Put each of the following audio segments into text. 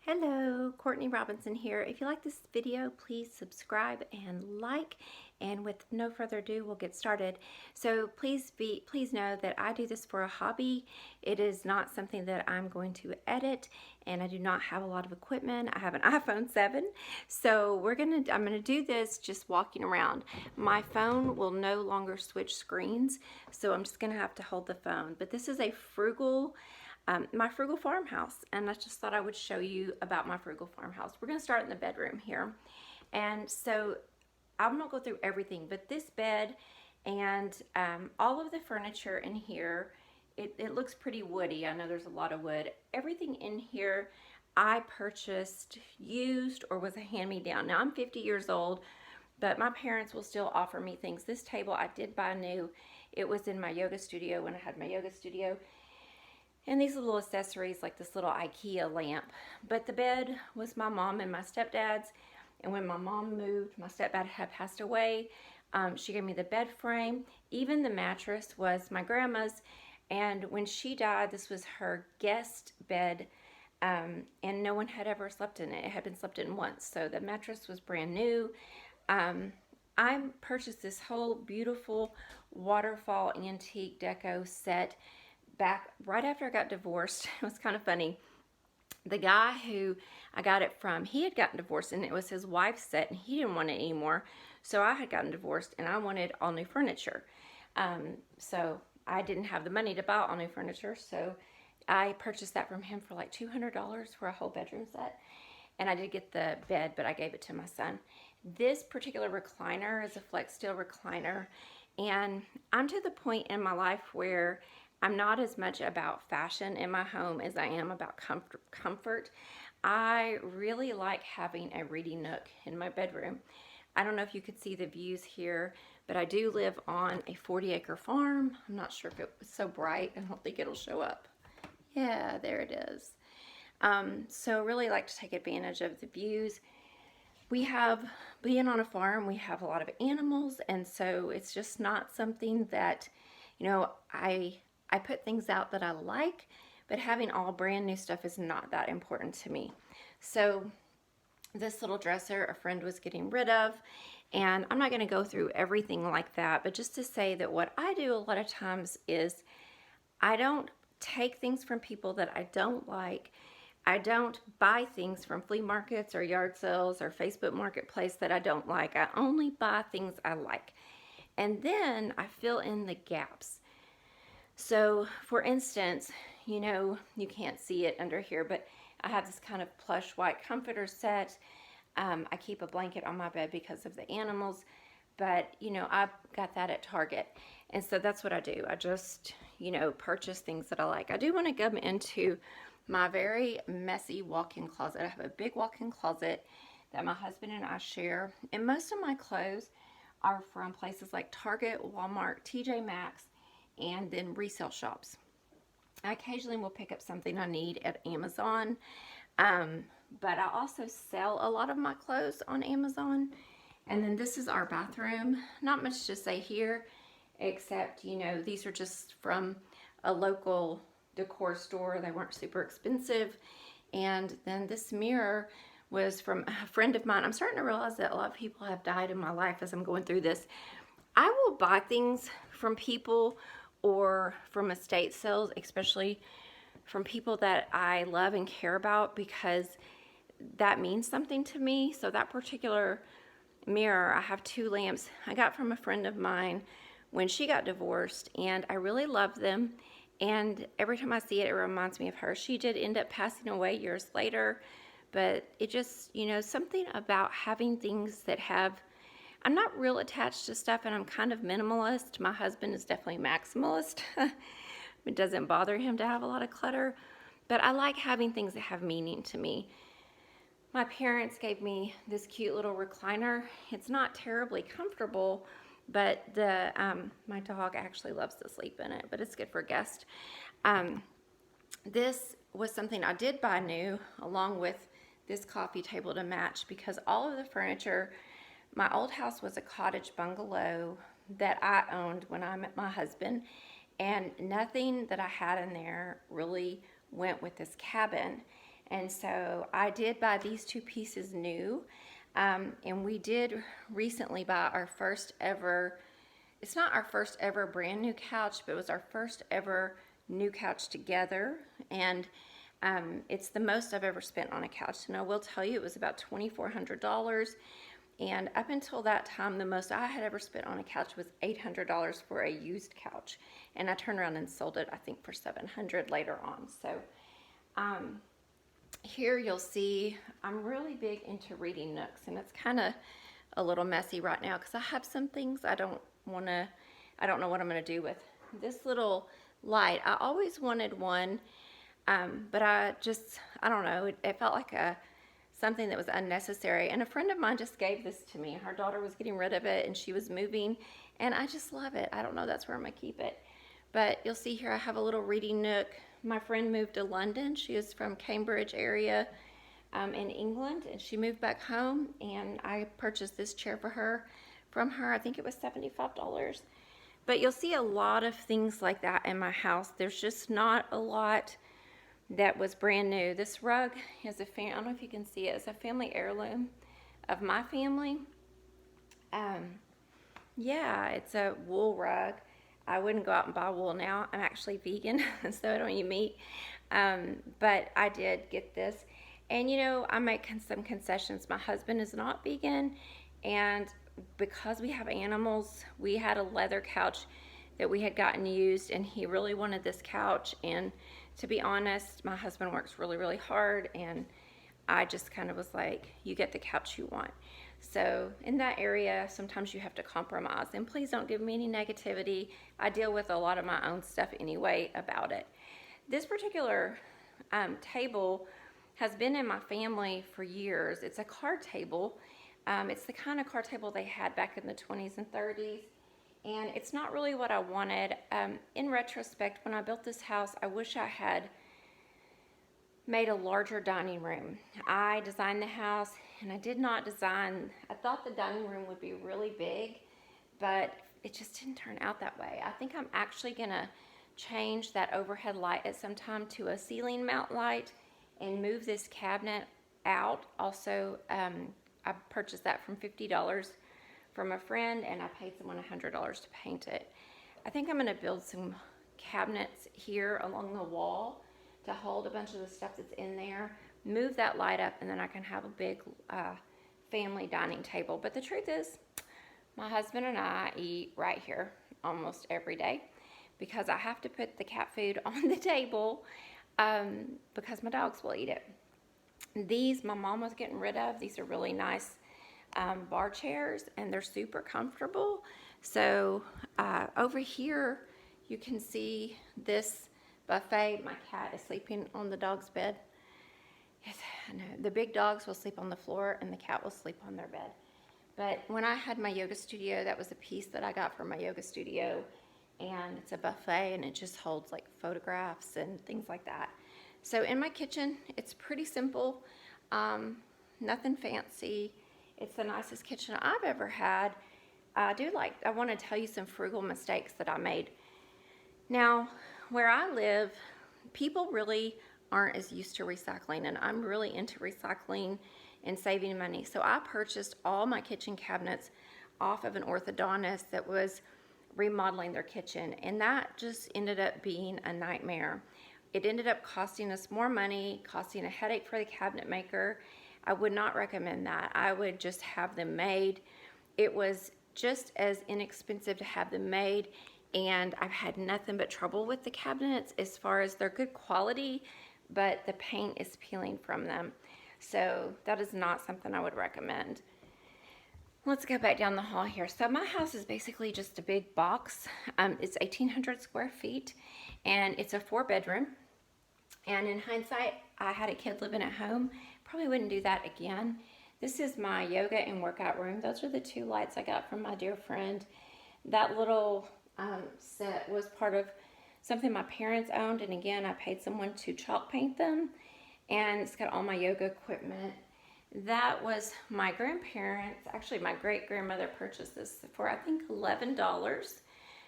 Hello, Courtney Robinson here. If you like this video, please subscribe and like. And with no further ado, we'll get started. So please know that I do this for a hobby. It is not something that I'm going to edit, and I do not have a lot of equipment. I have an iPhone 7, so I'm gonna do this just walking around. My phone will no longer switch screens, so I'm just gonna have to hold the phone. But this is a my frugal farmhouse, and I just thought I would show you about my frugal farmhouse. We're going to start in the bedroom here, and so I'm not going to go through everything, but this bed and all of the furniture in here, it looks pretty woody. I know there's a lot of wood. Everything in here I purchased used or was a hand-me-down. Now I'm 50 years old, but my parents will still offer me things. This table I did buy new. It was in my yoga studio when I had my yoga studio. And these little accessories like this little IKEA lamp. But the bed was my mom and my stepdad's. And when my mom moved, my stepdad had passed away. She gave me the bed frame. Even the mattress was my grandma's. And when she died, this was her guest bed. And no one had ever slept in it. It had been slept in once. So the mattress was brand new. I purchased this whole beautiful waterfall antique deco set back right after I got divorced. It was kind of funny. The guy who I got it from, he had gotten divorced, and it was his wife's set, and he didn't want it anymore. So I had gotten divorced, and I wanted all new furniture. So I didn't have the money to buy all new furniture, so I purchased that from him for like $200 for a whole bedroom set. And I did get the bed, but I gave it to my son. This particular recliner is a flex steel recliner, and I'm to the point in my life where I'm not as much about fashion in my home as I am about comfort. I really like having a reading nook in my bedroom. I don't know if you could see the views here, but I do live on a 40-acre farm. I'm not sure if it was so bright. I don't think it'll show up. Yeah, there it is. So really like to take advantage of the views. Being on a farm, we have a lot of animals, and so it's just not something that, I put things out that I like, but having all brand new stuff is not that important to me. So this little dresser a friend was getting rid of, and I'm not going to go through everything like that, but just to say that what I do a lot of times is I don't take things from people that I don't like. I don't buy things from flea markets or yard sales or Facebook Marketplace that I don't like. I only buy things I like. And then I fill in the gaps. So, for instance, you can't see it under here, but I have this kind of plush white comforter set. I keep a blanket on my bed because of the animals, but, I got that at Target. And so that's what I do. I just, purchase things that I like. I do want to go into my very messy walk-in closet. I have a big walk-in closet that my husband and I share, and most of my clothes are from places like Target, Walmart, TJ Maxx, and then resale shops. I occasionally will pick up something I need at Amazon, but I also sell a lot of my clothes on Amazon. And then this is our bathroom. Not much to say here, except, these are just from a local decor store. They weren't super expensive. And then this mirror was from a friend of mine. I'm starting to realize that a lot of people have died in my life as I'm going through this. I will buy things from people or from estate sales, especially from people that I love and care about, because that means something to me. So that particular mirror, I have 2 lamps I got from a friend of mine when she got divorced, and I really love them. And every time I see it, it reminds me of her. She did end up passing away years later, but it just, something about having things that have, I'm not real attached to stuff, and I'm kind of minimalist. My husband is definitely maximalist. It doesn't bother him to have a lot of clutter, but I like having things that have meaning to me. My parents gave me this cute little recliner. It's not terribly comfortable, but my dog actually loves to sleep in it, but it's good for guests. This was something I did buy new, along with this coffee table to match, because all of the furniture, my old house was a cottage bungalow that I owned when I met my husband, and nothing that I had in there really went with this cabin. And so I did buy these two pieces new. And we did recently buy our first ever, it's not our first ever brand new couch, but it was our first ever new couch together. And it's the most I've ever spent on a couch. And I will tell you, it was about $2,400. And up until that time, the most I had ever spent on a couch was $800 for a used couch. And I turned around and sold it, I think, for $700 later on. So here you'll see I'm really big into reading nooks, and it's kind of a little messy right now because I have some things I don't know what I'm going to do with. This little light, I always wanted one, but I don't know, it felt like something that was unnecessary. And a friend of mine just gave this to me. Her daughter was getting rid of it and she was moving, and I just love it. I don't know, that's where I'm going to keep it. But you'll see here I have a little reading nook. My friend moved to London. She is from Cambridge area in England, and she moved back home, and I purchased this chair from her. I think it was $75. But you'll see a lot of things like that in my house. There's just not a lot that was brand new. This rug is I don't know if you can see it. It's a family heirloom of my family. Yeah, it's a wool rug. I wouldn't go out and buy wool now. I'm actually vegan, so I don't eat meat. But I did get this. And you know, I make some concessions. My husband is not vegan, and because we have animals, we had a leather couch that we had gotten used, and he really wanted this couch. And to be honest, my husband works really, really hard, and I just kind of was like, you get the couch you want. So in that area, sometimes you have to compromise. And please don't give me any negativity. I deal with a lot of my own stuff anyway about it. This particular table has been in my family for years. It's a card table. It's the kind of card table they had back in the 20s and 30s. And it's not really what I wanted. In retrospect, when I built this house, I wish I had made a larger dining room. I designed the house, and I did not design, I thought the dining room would be really big, but it just didn't turn out that way. I think I'm actually gonna change that overhead light at some time to a ceiling mount light and move this cabinet out. Also, I purchased that from $50 from a friend, and I paid someone $100 to paint it. I think I'm gonna build some cabinets here along the wall to hold a bunch of the stuff that's in there, move that light up, and then I can have a big family dining table. But the truth is, my husband and I eat right here almost every day because I have to put the cat food on the table because my dogs will eat it. These, my mom was getting rid of. These are really nice bar chairs, and they're super comfortable. So over here, you can see this buffet. My cat is sleeping on the dog's bed. Yes, I know. The big dogs will sleep on the floor, and the cat will sleep on their bed. But when I had my yoga studio, that was a piece that I got from my yoga studio, and it's a buffet, and it just holds like photographs and things like that. So in my kitchen, it's pretty simple, nothing fancy. It's the nicest kitchen I've ever had. I want to tell you some frugal mistakes that I made. Now, where I live, people really aren't as used to recycling, and I'm really into recycling and saving money. So I purchased all my kitchen cabinets off of an orthodontist that was remodeling their kitchen, and that just ended up being a nightmare. It ended up costing us more money, costing a headache for the cabinet maker. I would not recommend that. I would just have them made. It was just as inexpensive to have them made, and I've had nothing but trouble with the cabinets as far as they're good quality, but the paint is peeling from them. So that is not something I would recommend. Let's go back down the hall here. So my house is basically just a big box. It's 1,800 square feet, and it's a 4-bedroom. And in hindsight, I had a kid living at home. Probably wouldn't do that again. This is my yoga and workout room. Those are the 2 lights I got from my dear friend. That little set was part of something my parents owned, and again, I paid someone to chalk paint them. And it's got all my yoga equipment. That was my grandparents, actually my great-grandmother purchased this for I think $11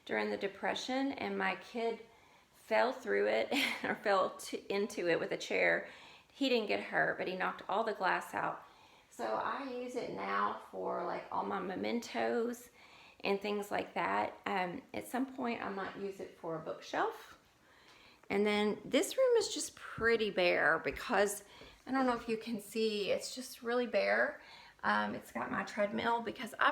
during the Depression, and my kid fell through it or into it with a chair. he didn't get hurt, but he knocked all the glass out. So I use it now for like all my mementos and things like that. At some point I might use it for a bookshelf. And then this room is just pretty bare because I don't know if you can see, it's just really bare. It's got my treadmill because I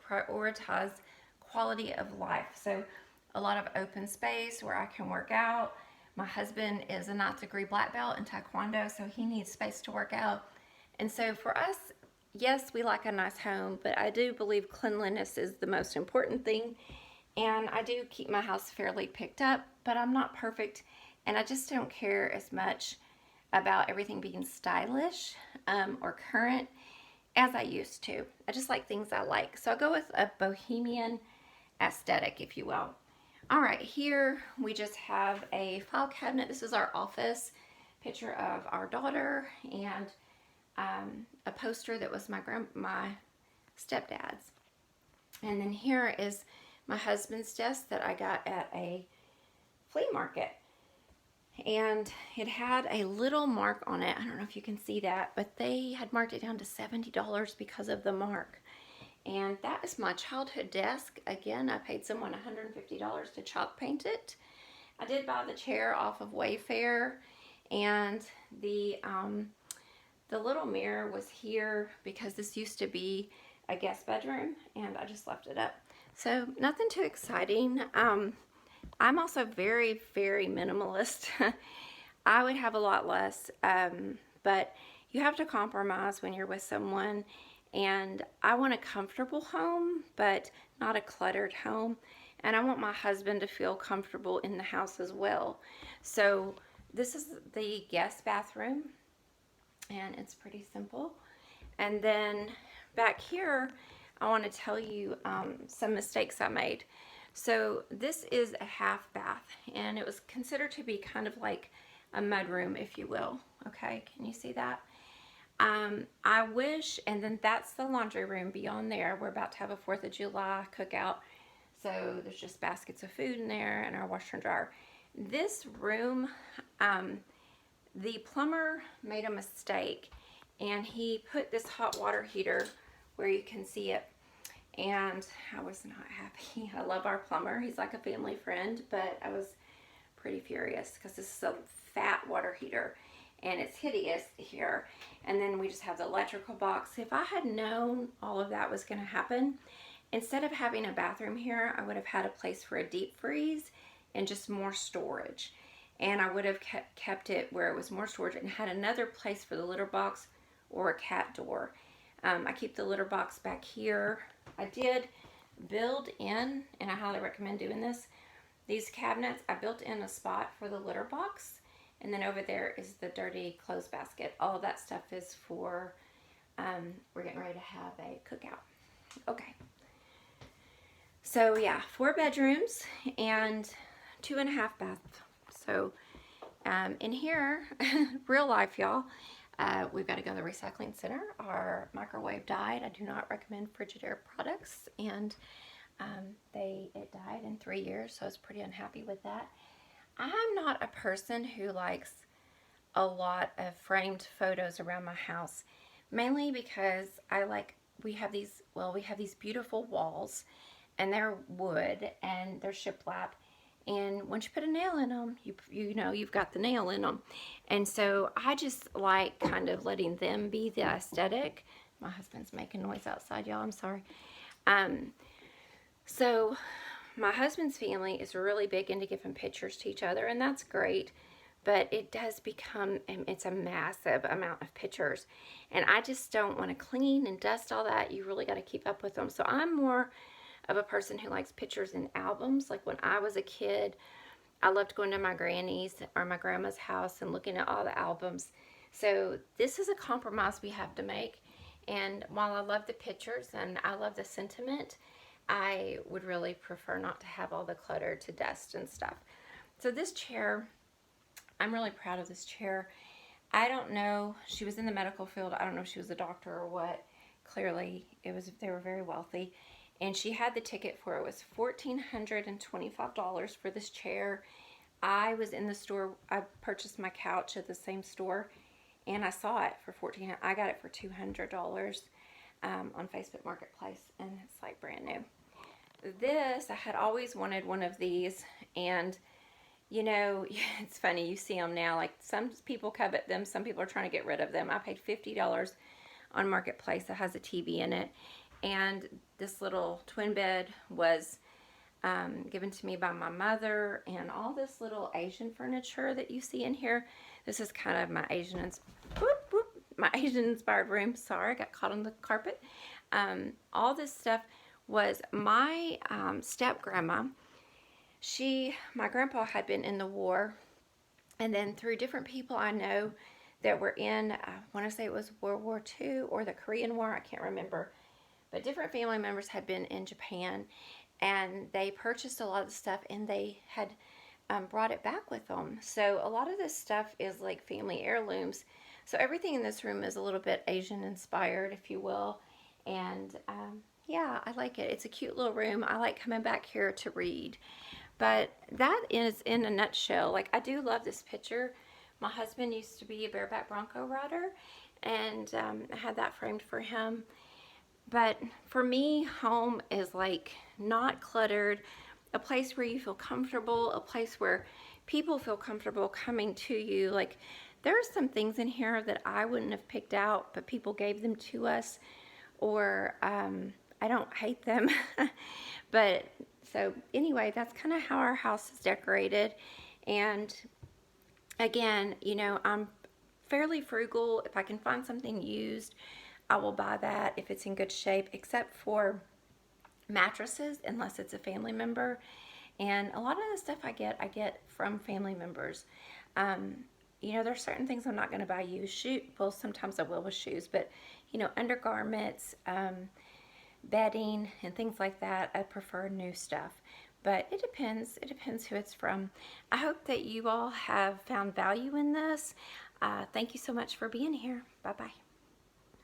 prioritize quality of life. So a lot of open space where I can work out. My husband is a ninth degree black belt in Taekwondo, so he needs space to work out. And so for us, yes, we like a nice home, but I do believe cleanliness is the most important thing. And I do keep my house fairly picked up, but I'm not perfect. And I just don't care as much about everything being stylish or current as I used to. I just like things I like. So I go with a bohemian aesthetic, if you will. All right, here we just have a file cabinet. This is our office. Picture of our daughter and a poster that was my stepdad's. And then here is my husband's desk that I got at a flea market. And it had a little mark on it. I don't know if you can see that, but they had marked it down to $70 because of the mark. And that is my childhood desk. Again, I paid someone $150 to chalk paint it. I did buy the chair off of Wayfair, and the little mirror was here because this used to be a guest bedroom, and I just left it up. So nothing too exciting. I'm also very, very minimalist. I would have a lot less, but you have to compromise when you're with someone. And I want a comfortable home, but not a cluttered home. And I want my husband to feel comfortable in the house as well. So this is the guest bathroom, and it's pretty simple. And then back here, I want to tell you some mistakes I made. So this is a half bath, and it was considered to be kind of like a mudroom, if you will. Okay, can you see that? I wish, and then that's the laundry room beyond there. We're about to have a 4th of July cookout, so there's just baskets of food in there and our washer and dryer. This room, the plumber made a mistake, and he put this hot water heater where you can see it, and I was not happy. I love our plumber. He's like a family friend, but I was pretty furious because this is a fat water heater, and it's hideous here. And then we just have the electrical box. If I had known all of that was going to happen, instead of having a bathroom here, I would have had a place for a deep freeze and just more storage. And I would have kept it where it was more storage and had another place for the litter box or a cat door. I keep the litter box back here. I did build in, and I highly recommend doing this, these cabinets. I built in a spot for the litter box, and then over there is the dirty clothes basket. All of that stuff is for, we're getting ready to have a cookout. Okay. So yeah, 4 bedrooms and 2.5 baths. So in here, real life, y'all, we've got to go to the recycling center. Our microwave died. I do not recommend Frigidaire products, and it died in 3 years, so I was pretty unhappy with that. I'm not a person who likes a lot of framed photos around my house, mainly because we have these beautiful walls, and they're wood and they're shiplap, and once you put a nail in them, you know you've got the nail in them. And so I just like kind of letting them be the aesthetic. My husband's making noise outside, y'all, I'm sorry. So my husband's family is really big into giving pictures to each other, and that's great, but it does become, it's a massive amount of pictures, and I just don't want to clean and dust all that. You really got to keep up with them. So I'm more of a person who likes pictures in albums. Like when I was a kid, I loved going to my granny's or my grandma's house and looking at all the albums. So this is a compromise we have to make, and while I love the pictures and I love the sentiment, I would really prefer not to have all the clutter to dust and stuff. So this chair, I'm really proud of this chair. I don't know, she was in the medical field. I don't know if she was a doctor or what. Clearly, they were very wealthy. And she had the ticket for it. It was $1,425 for this chair. I was in the store. I purchased my couch at the same store, and I saw it for 14. I got it for $200 on Facebook Marketplace, and it's like brand new. This, I had always wanted one of these, and you know, it's funny, you see them now, like some people covet them, some people are trying to get rid of them. I paid $50 on Marketplace that has a TV in it, and this little twin bed was given to me by my mother, and all this little Asian furniture that you see in here. This is kind of my my Asian inspired room. Sorry, I got caught on the carpet. All this stuff was my step grandma. My grandpa had been in the war, and then through different people I know that were in, I want to say it was World War II or the Korean War, I can't remember, but different family members had been in Japan, and they purchased a lot of the stuff, and they had brought it back with them. So a lot of this stuff is like family heirlooms. So everything in this room is a little bit Asian inspired, if you will. And yeah, I like it. It's a cute little room. I like coming back here to read. But that is in a nutshell. Like, I do love this picture. My husband used to be a bareback bronco rider, and I had that framed for him. But for me, home is like not cluttered, a place where you feel comfortable, a place where people feel comfortable coming to you. Like, there are some things in here that I wouldn't have picked out, but people gave them to us, or I don't hate them. But so anyway, that's kind of how our house is decorated. And again, you know, I'm fairly frugal. If I can find something used, I will buy that if it's in good shape, except for mattresses, unless it's a family member. And a lot of the stuff I get from family members. You know, there's certain things I'm not going to buy used. Well, sometimes I will with shoes, but you know, undergarments, bedding, and things like that, I prefer new stuff. But it depends. It depends who it's from. I hope that you all have found value in this. Thank you so much for being here. Bye-bye.